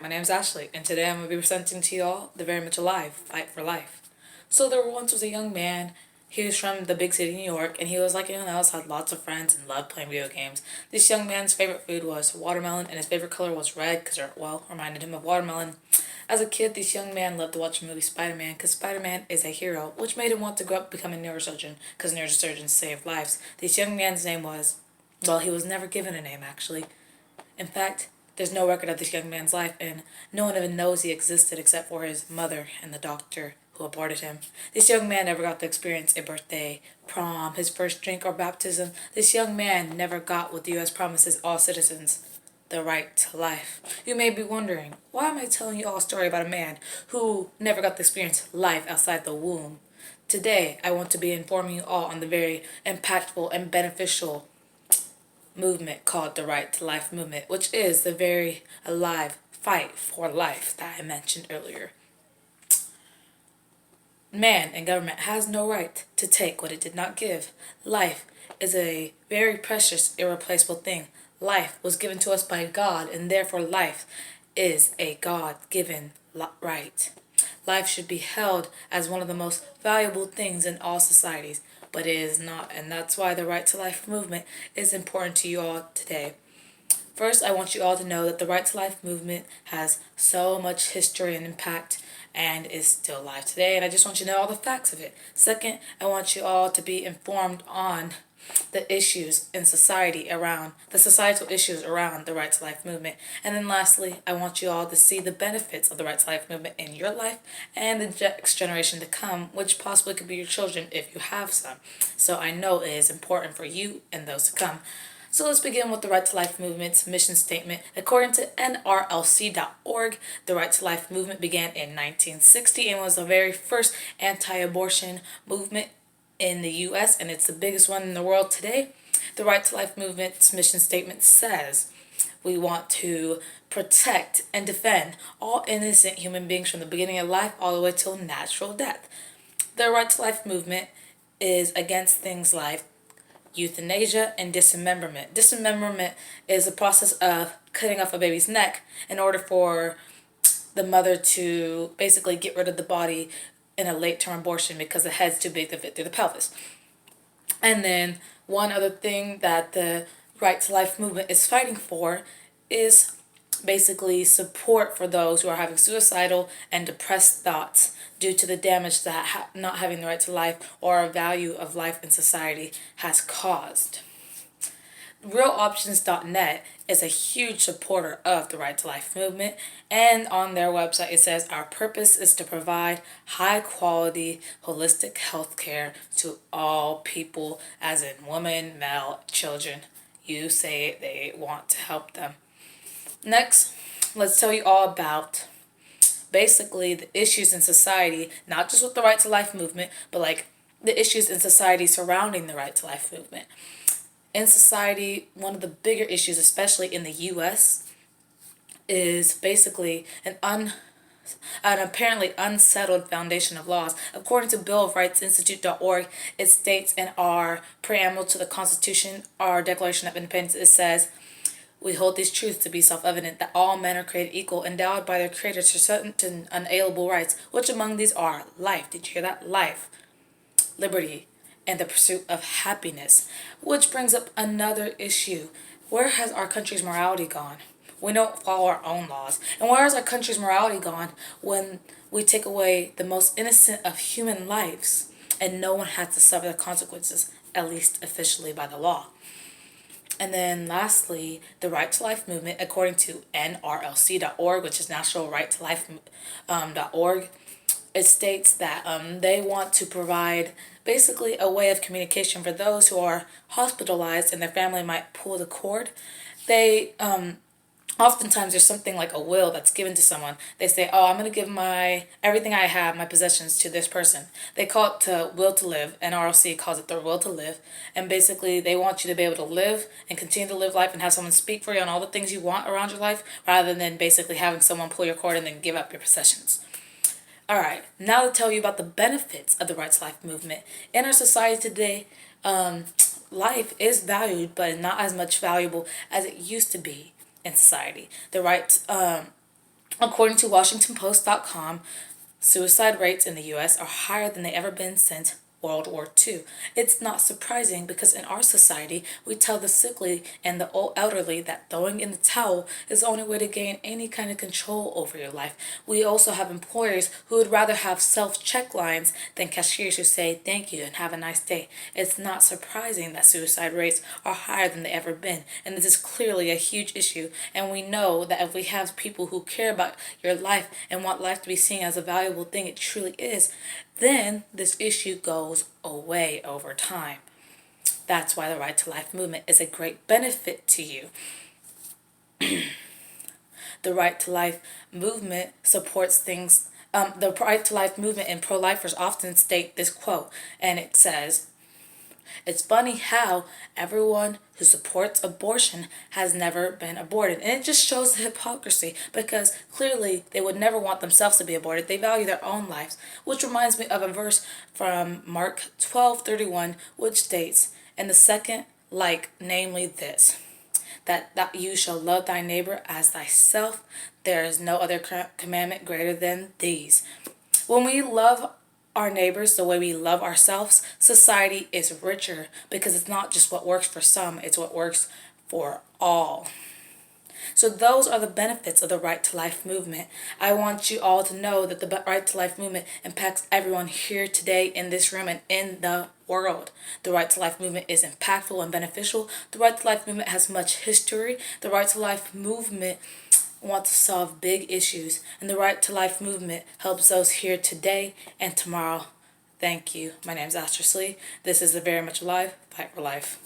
My name is Ashley, and today I'm going to be presenting to y'all the very much alive fight for life. So there once was a young man. He was from the big city, New York, and he was like anyone else, had lots of friends and loved playing video games. This young man's favorite food was watermelon, and his favorite color was red because it, reminded him of watermelon. As a kid, this young man loved to watch the movie Spider-Man because Spider-Man is a hero, which made him want to grow up become a neurosurgeon because neurosurgeons save lives. This young man's name was, well, he was never given a name actually. In fact, there's no record of this young man's life, and no one even knows he existed except for his mother and the doctor who aborted him. This young man never got to experience a birthday, prom, his first drink, or baptism. This young man never got what the U.S. promises all citizens: the right to life. You may be wondering, why am I telling you all a story about a man who never got to experience life outside the womb? Today, I want to be informing you all on the very impactful and beneficial movement called the Right to Life movement, which is the very alive fight for life that I mentioned earlier. Man and government has no right to take what it did not give. Life is a very precious, irreplaceable thing. Life was given to us by God, and therefore life is a God-given right. Life should be held as one of the most valuable things in all societies, but it is not, and that's why the Right to Life movement is important to you all today. First, I want you all to know that the Right to Life movement has so much history and impact and is still alive today, and I just want you to know all the facts of it. Second, I want you all to be informed on the issues in society around the societal issues around the Right to Life movement. And then lastly, I want you all to see the benefits of the Right to Life movement in your life and the next generation to come, which possibly could be your children if you have some. So I know it is important for you and those to come. So let's begin with the Right to Life movement's mission statement. According to NRLC.org, the Right to Life movement began in 1960 and was the very first anti-abortion movement in the U.S., and it's the biggest one in the world today. The Right to Life movement's mission statement says, we want to protect and defend all innocent human beings from the beginning of life all the way till natural death. The Right to Life movement is against things like euthanasia and dismemberment. Dismemberment is the process of cutting off a baby's neck in order for the mother to basically get rid of the body in a late-term abortion because the head's too big to fit through the pelvis. And then one other thing that the Right to Life movement is fighting for is basically support for those who are having suicidal and depressed thoughts due to the damage that not having the right to life or a value of life in society has caused. RealOptions.net is a huge supporter of the Right to Life movement, and on their website it says, our purpose is to provide high quality holistic health care to all people, as in women, male, children. You say they want to help them. Next, let's tell you all about basically the issues in society, not just with the Right to Life movement, but like the issues in society surrounding the Right to Life movement. In society, one of the bigger issues, especially in the U.S., is basically an apparently unsettled foundation of laws. According to Bill of Rights Institute.org, it states in our preamble to the Constitution, our Declaration of Independence, it says, we hold these truths to be self-evident, that all men are created equal, endowed by their creators for certain unalienable rights, which among these are life. Did you hear that? Life, liberty, and the pursuit of happiness. Which brings up another issue. Where has our country's morality gone? We don't follow our own laws. And where has our country's morality gone when we take away the most innocent of human lives and no one has to suffer the consequences, at least officially by the law? And then lastly, the Right to Life movement, according to NRLC.org, which is National Right to Life.org, it states that they want to provide basically a way of communication for those who are hospitalized and their family might pull the cord. They oftentimes there's something like a will that's given to someone. They say, oh, I'm going to give my everything I have, my possessions, to this person. They call it the will to live. NRLC calls it the will to live. And basically they want you to be able to live and continue to live life and have someone speak for you on all the things you want around your life, rather than basically having someone pull your cord and then give up your possessions. Alright, now to tell you about the benefits of the Right to Life movement. In our society today, life is valued, but not as much valuable as it used to be in society. The right According to WashingtonPost.com, suicide rates in the U.S. are higher than they've ever been since World War II. It's not surprising because in our society, we tell the sickly and the old elderly that throwing in the towel is the only way to gain any kind of control over your life. We also have employers who would rather have self-check lines than cashiers who say thank you and have a nice day. It's not surprising that suicide rates are higher than they've ever been, and this is clearly a huge issue. And we know that if we have people who care about your life and want life to be seen as a valuable thing it truly is, then this issue goes away over time. That's why the Right to Life movement is a great benefit to you. The Right to Life movement supports things. The Right to Life movement and pro-lifers often state this quote, and it says, "It's funny how everyone who supports abortion has never been aborted." And it just shows the hypocrisy because clearly they would never want themselves to be aborted. They value their own lives, which reminds me of a verse from Mark 12:31, which states, "And the second like, namely this, that you shall love thy neighbor as thyself. There is no other commandment greater than these." When we love our neighbors the way we love ourselves, society is richer because it's not just what works for some, it's what works for all. So those are the benefits of the Right to Life movement. I want you all to know that the Right to Life movement impacts everyone here today in this room and in the world. The Right to Life movement is impactful and beneficial. The Right to Life movement has much history. The Right to Life movement wants to solve big issues, and the Right to Life movement helps those here today and tomorrow. Thank you. My name is Astra Slee. This is the Very Much Alive Fight for Life.